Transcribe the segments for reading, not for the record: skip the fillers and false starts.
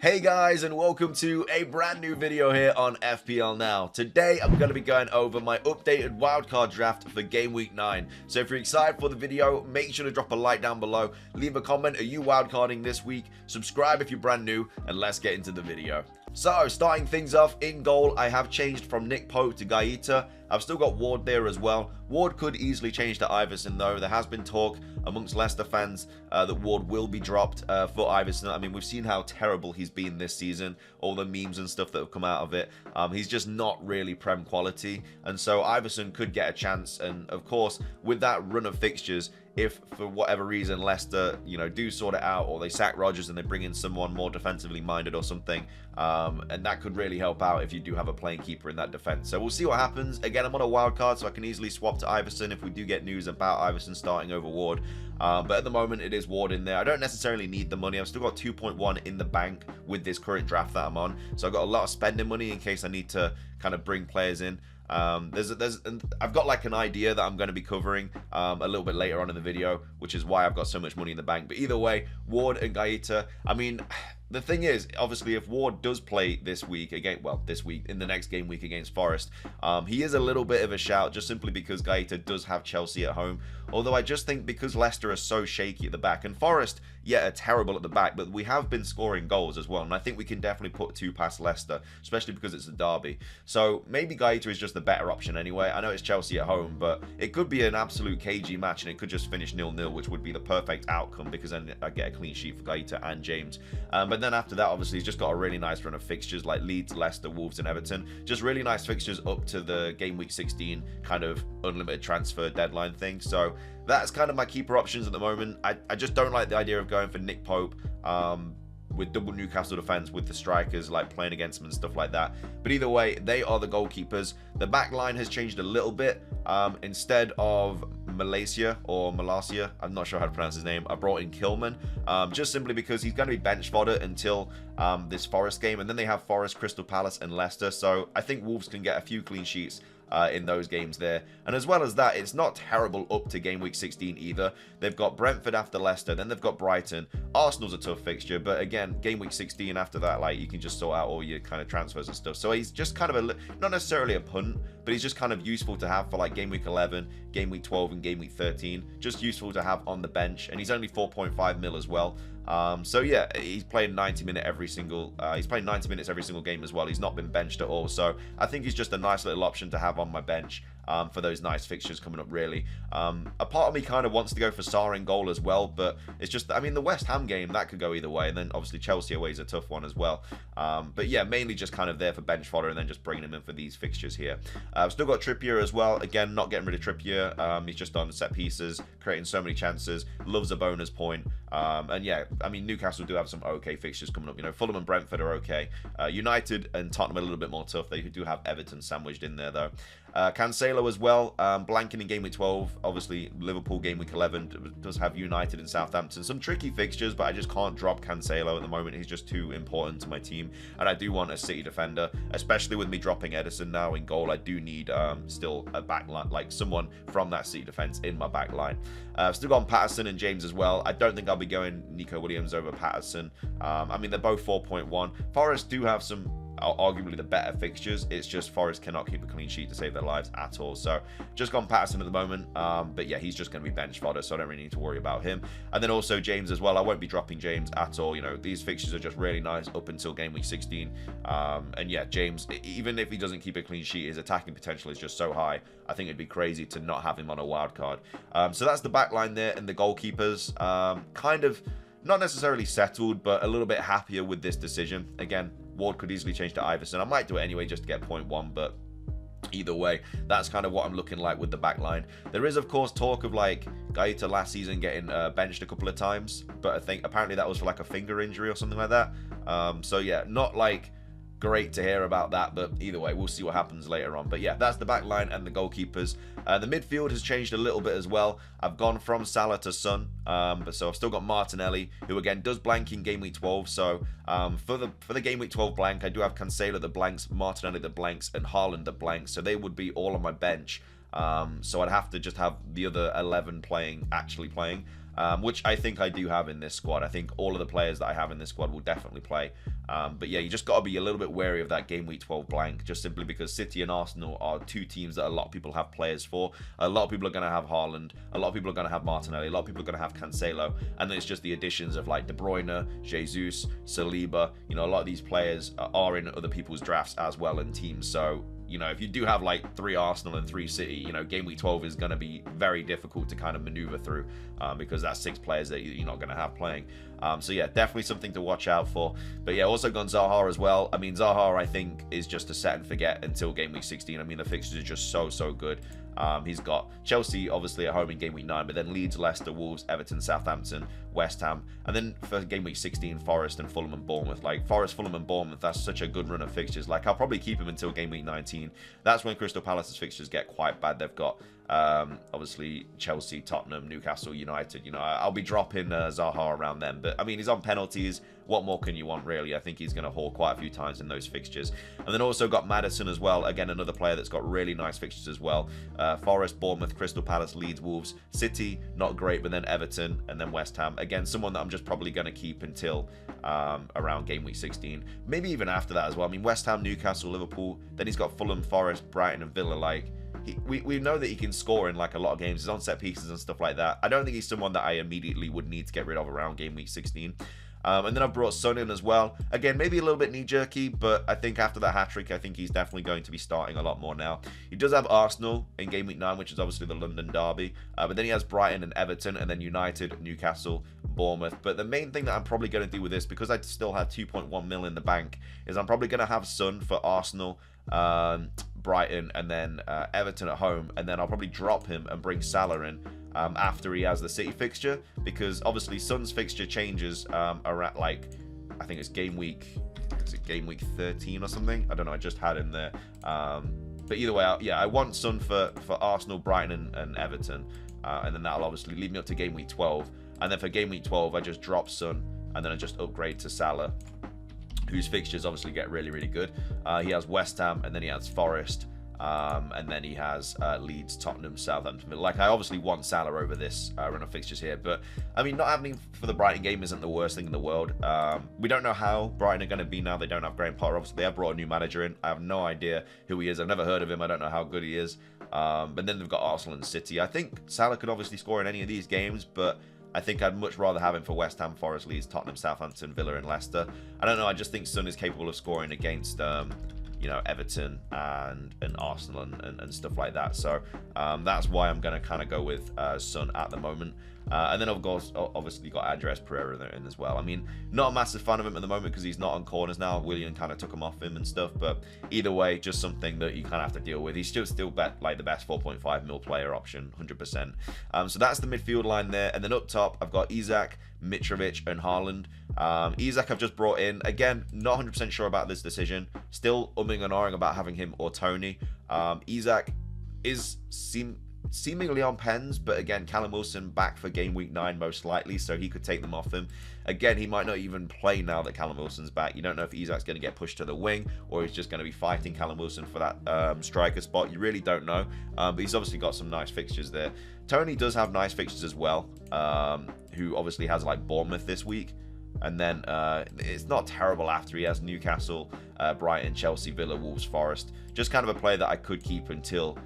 Hey guys, and welcome to a brand new video here on FPL Now. Today I'm going to be going over my updated wildcard draft for Game Week 9. So if you're excited for the video, make sure to drop a like down below, leave a comment, are you wildcarding this week, subscribe if you're brand new, and let's get into the video. So, starting things off, in goal, I have changed from Nick Pope to Gaeta. I've still got Ward there as well. Ward could easily change to Iverson, though. There has been talk amongst Leicester fans that Ward will be dropped for Iverson. I mean, we've seen how terrible he's been this season, all the memes and stuff that have come out of it. He's just not really Prem quality, and so Iverson could get a chance. And, of course, with that run of fixtures, if for whatever reason Leicester, do sort it out, or they sack Rodgers and they bring in someone more defensively minded or something, and that could really help out if you do have a playing keeper in that defense. So we'll see what happens. Again, I'm on a wild card, so I can easily swap to Iverson if we do get news about Iverson starting over Ward. But at the moment, it is Ward in there. I don't necessarily need the money. I've still got 2.1 in the bank with this current draft that I'm on, so I've got a lot of spending money in case I need to kind of bring players in. I've got like an idea that I'm going to be covering a little bit later on in the video, which is why I've got so much money in the bank. But either way, Ward and Gaeta, I mean, the thing is, obviously, if Ward does play this week again, well, this week in the next game week against Forest, he is a little bit of a shout just simply because Gaeta does have Chelsea at home. Although I just think because Leicester are so shaky at the back, and Forest, yeah, are terrible at the back, but we have been scoring goals as well, and I think we can definitely put two past Leicester, especially because it's a derby. So maybe Gaeta is just the better option anyway. I know it's Chelsea at home, but it could be an absolute cagey match, and it could just finish 0-0, which would be the perfect outcome because then I get a clean sheet for Gaeta and James. But then after that, obviously, he's just got a really nice run of fixtures like Leeds, Leicester, Wolves, and Everton. Just really nice fixtures up to the Game Week 16 kind of unlimited transfer deadline thing. So that's kind of my keeper options at the moment. I just don't like the idea of going for Nick Pope with double Newcastle defense with the strikers, like playing against them and stuff like that. But either way, they are the goalkeepers. The back line has changed a little bit. Instead of Malaysia, I'm not sure how to pronounce his name, I brought in Kilman, just simply because he's going to be bench fodder until this Forest game, and then they have Forest, Crystal Palace, and Leicester. So I think Wolves can get a few clean sheets in those games there. And as well as that, it's not terrible up to Game Week 16 either. They've got Brentford after Leicester, then they've got Brighton. Arsenal's a tough fixture, but again, Game Week 16 after that, like, you can just sort out all your kind of transfers and stuff. So he's just kind of not necessarily a punt, but he's just kind of useful to have for like Game Week 11, Game Week 12, and Game Week 13. Just useful to have on the bench, and he's only 4.5 mil as well. So yeah, he's playing 90 minutes every single game as well. He's not been benched at all, so I think he's just a nice little option to have on my bench for those nice fixtures coming up, really. A part of me kind of wants to go for Sarr in goal as well, but it's just, I mean, the West Ham game, that could go either way, and then obviously Chelsea away is a tough one as well. But yeah, mainly just kind of there for bench fodder and then just bringing him in for these fixtures here. I've still got Trippier as well. Again, not getting rid of Trippier. He's just on set pieces, creating so many chances, loves a bonus point. And yeah, I mean, Newcastle do have some okay fixtures coming up. Fulham and Brentford are okay. United and Tottenham are a little bit more tough. They do have Everton sandwiched in there, though. Cancelo as well, blanking in Game Week 12. Obviously, Liverpool Game Week 11 does have United and Southampton. Some tricky fixtures, but I just can't drop Cancelo at the moment. He's just too important to my team. And I do want a City defender, especially with me dropping Ederson now in goal. I do need still a back line, like someone from that City defense in my back line. I've still got Patterson and James as well. I don't think I'll be going Nico Williams over Patterson. I mean, they're both 4.1. Forest do have some arguably the better fixtures. It's just Forest cannot keep a clean sheet to save their lives at all. So just gone Patterson at the moment. But yeah, he's just going to be bench fodder, so I don't really need to worry about him. And then also James as well. I won't be dropping James at all. These fixtures are just really nice up until Game Week 16. And yeah, James, even if he doesn't keep a clean sheet, his attacking potential is just so high. I think it'd be crazy to not have him on a wild card. So that's the back line there, and the goalkeepers. Kind of not necessarily settled, but a little bit happier with this decision. Again, Ward could easily change to Iverson. I might do it anyway just to get 0.1, but either way, that's kind of what I'm looking like with the back line. There is, of course, talk of like Gaeta last season getting benched a couple of times, but I think apparently that was for like a finger injury or something like that. So yeah, not like great to hear about that, but either way, we'll see what happens later on. But yeah, that's the back line and the goalkeepers. The midfield has changed a little bit as well. I've gone from Salah to Son, but so I've still got Martinelli, who again does blank in Game Week 12. So for the Game Week 12 blank, I do have Cancelo that blanks, Martinelli that blanks, and Haaland that blanks. So they would be all on my bench. So I'd have to just have the other 11 actually playing. Which I think I do have in this squad. I think all of the players that I have in this squad will definitely play. But yeah, you just got to be a little bit wary of that game week 12 blank, just simply because City and Arsenal are two teams that a lot of people have players for. A lot of people are going to have Haaland, a lot of people are going to have Martinelli, a lot of people are going to have Cancelo, and then it's just the additions of like De Bruyne, Jesus, Saliba. You know, a lot of these players are in other people's drafts as well in teams. So you know, if you do have like 3 Arsenal and 3 City, you know, game week 12 is going to be very difficult to kind of maneuver through because that's 6 players that you're not going to have playing. So yeah, definitely something to watch out for. But yeah, also gone Zaha as well. I mean, Zaha, I think, is just a set and forget until game week 16. I mean, the fixtures are just so good. He's got Chelsea obviously at home in game week 9, but then Leeds, Leicester, Wolves, Everton, Southampton, West Ham, and then for game week 16, Forest and Fulham and Bournemouth. Like Forest, Fulham and Bournemouth, that's such a good run of fixtures. Like I'll probably keep him until game week 19. That's when Crystal Palace's fixtures get quite bad. They've got obviously Chelsea, Tottenham, Newcastle United. You know, I'll be dropping Zaha around them, but I mean, he's on penalties. What more can you want, really? I think he's going to haul quite a few times in those fixtures. And then also got Maddison as well. Again, another player that's got really nice fixtures as well. Forest, Bournemouth, Crystal Palace, Leeds, Wolves, City, not great, but then Everton, and then West Ham. Again, someone that I'm just probably going to keep until around game week 16. Maybe even after that as well. I mean, West Ham, Newcastle, Liverpool. Then he's got Fulham, Forest, Brighton, and Villa. Like, we know that he can score in like a lot of games. He's on set pieces and stuff like that. I don't think he's someone that I immediately would need to get rid of around game week 16. And then I've brought Son in as well. Again, maybe a little bit knee-jerky, but I think after that hat-trick, I think he's definitely going to be starting a lot more now. He does have Arsenal in game week 9, which is obviously the London derby. But then he has Brighton and Everton, and then United, Newcastle, Bournemouth. But the main thing that I'm probably going to do with this, because I still have 2.1 mil in the bank, is I'm probably going to have Son for Arsenal, Brighton, and then Everton at home. And then I'll probably drop him and bring Salah in after he has the City fixture, because obviously Son's fixture changes around, like, I think it's game week 13 or something. I don't know, I just had him there. But either way, yeah, I want Son for Arsenal, Brighton, and Everton, and then that'll obviously lead me up to game week 12. And then for game week 12, I just drop Son, and then I just upgrade to Salah, whose fixtures obviously get really good. He has West Ham, and then he has Forest, and then he has Leeds, Tottenham, Southampton. Like, I obviously want Salah over this run of fixtures here, but I mean, not having him for the Brighton game isn't the worst thing in the world. We don't know how Brighton are going to be now. They don't have Graham Potter. Obviously, they have brought a new manager in. I have no idea who he is. I've never heard of him. I don't know how good he is. But then they've got Arsenal and City. I think Salah could obviously score in any of these games, but I think I'd much rather have him for West Ham, Forest, Leeds, Tottenham, Southampton, Villa, and Leicester. I don't know. I just think Son is capable of scoring against you know, Everton and Arsenal and stuff like that. So that's why I'm going to kind of go with Son at the moment. And then, of course, obviously got Andres Pereira in as well. I mean, not a massive fan of him at the moment because he's not on corners now. Willian kind of took him off him and stuff. But either way, just something that you kind of have to deal with. He's still like the best 4.5 mil player option, 100%. So that's the midfield line there. And then up top, I've got Isak, Mitrovic, and Haaland. Isak I've just brought in. Again, not 100% sure about this decision. Still umming and ahhing about having him or Tony. Isak is seemingly on pens, but again, Callum Wilson back for game week 9 most likely, so he could take them off him. Again, he might not even play now that Callum Wilson's back. You don't know if Isak's going to get pushed to the wing or he's just going to be fighting Callum Wilson for that striker spot. You really don't know, but he's obviously got some nice fixtures there. Tony does have nice fixtures as well, who obviously has like Bournemouth this week. And then it's not terrible after he has Newcastle, Brighton, Chelsea, Villa, Wolves, Forest. Just kind of a player that I could keep until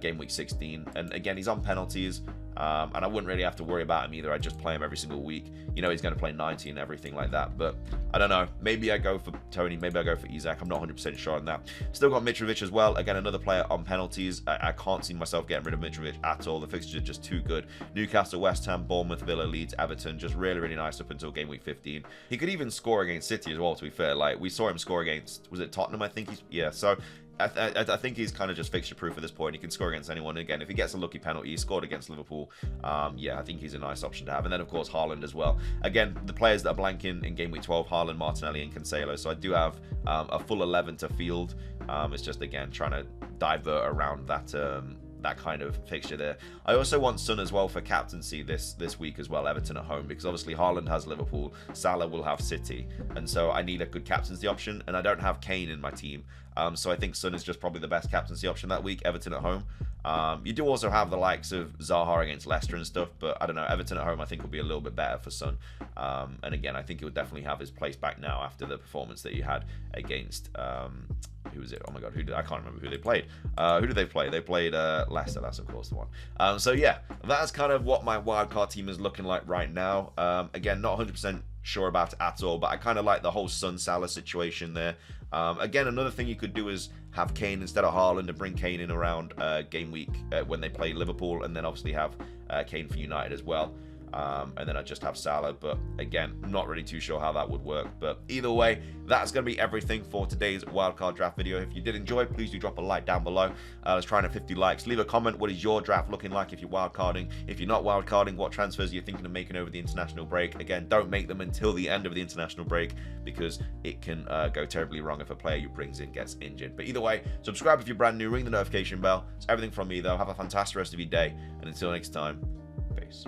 game week 16. And again, he's on penalties, and I wouldn't really have to worry about him either. I just play him every single week. You know, he's going to play 90 and everything like that. But I don't know. Maybe I go for Tony. Maybe I go for Isak. I'm not 100% sure on that. Still got Mitrovic as well. Again, another player on penalties. I can't see myself getting rid of Mitrovic at all. The fixtures are just too good. Newcastle, West Ham, Bournemouth, Villa, Leeds, Everton. Just really nice up until game week 15. He could even score against City as well, to be fair. Like, we saw him score against, was it Tottenham? I think yeah. So I think he's kind of just fixture proof at this point. He can score against anyone. Again, if he gets a lucky penalty, he scored against Liverpool. Yeah, I think he's a nice option to have. And then, of course, Haaland as well. Again, the players that are blanking in game week 12, Haaland, Martinelli, and Cancelo. So I do have a full 11 to field. It's just, again, trying to divert around that kind of fixture there. I also want Son as well for captaincy this week as well, Everton at home, because obviously Haaland has Liverpool, Salah will have City, and so I need a good captaincy option, and I don't have Kane in my team, so I think Son is just probably the best captaincy option that week, Everton at home. You do also have the likes of Zaha against Leicester and stuff, but I don't know. Everton at home, I think, will be a little bit better for Son. And again, I think he would definitely have his place back now after the performance that he had against. Who was it? Oh my god, I can't remember who they played. Who did they play? They played Leicester. That's of course the one. So yeah, that's kind of what my wildcard team is looking like right now. Again, not 100% sure about it at all, but I kind of like the whole Son Salah situation there. Again, another thing you could do is have Kane instead of Haaland and bring Kane in around game week when they play Liverpool, and then obviously have Kane for United as well. And then I just have Salah, but again, not really too sure how that would work. But either way, that's going to be everything for today's wildcard draft video. If you did enjoy, please do drop a like down below. Let's try and hit 50 likes. Leave a comment. What is your draft looking like if you're wildcarding? If you're not wildcarding, what transfers are you thinking of making over the international break? Again, don't make them until the end of the international break, because it can go terribly wrong if a player you brings in gets injured. But either way, subscribe if you're brand new, ring the notification bell. It's everything from me, though. Have a fantastic rest of your day, and until next time, peace.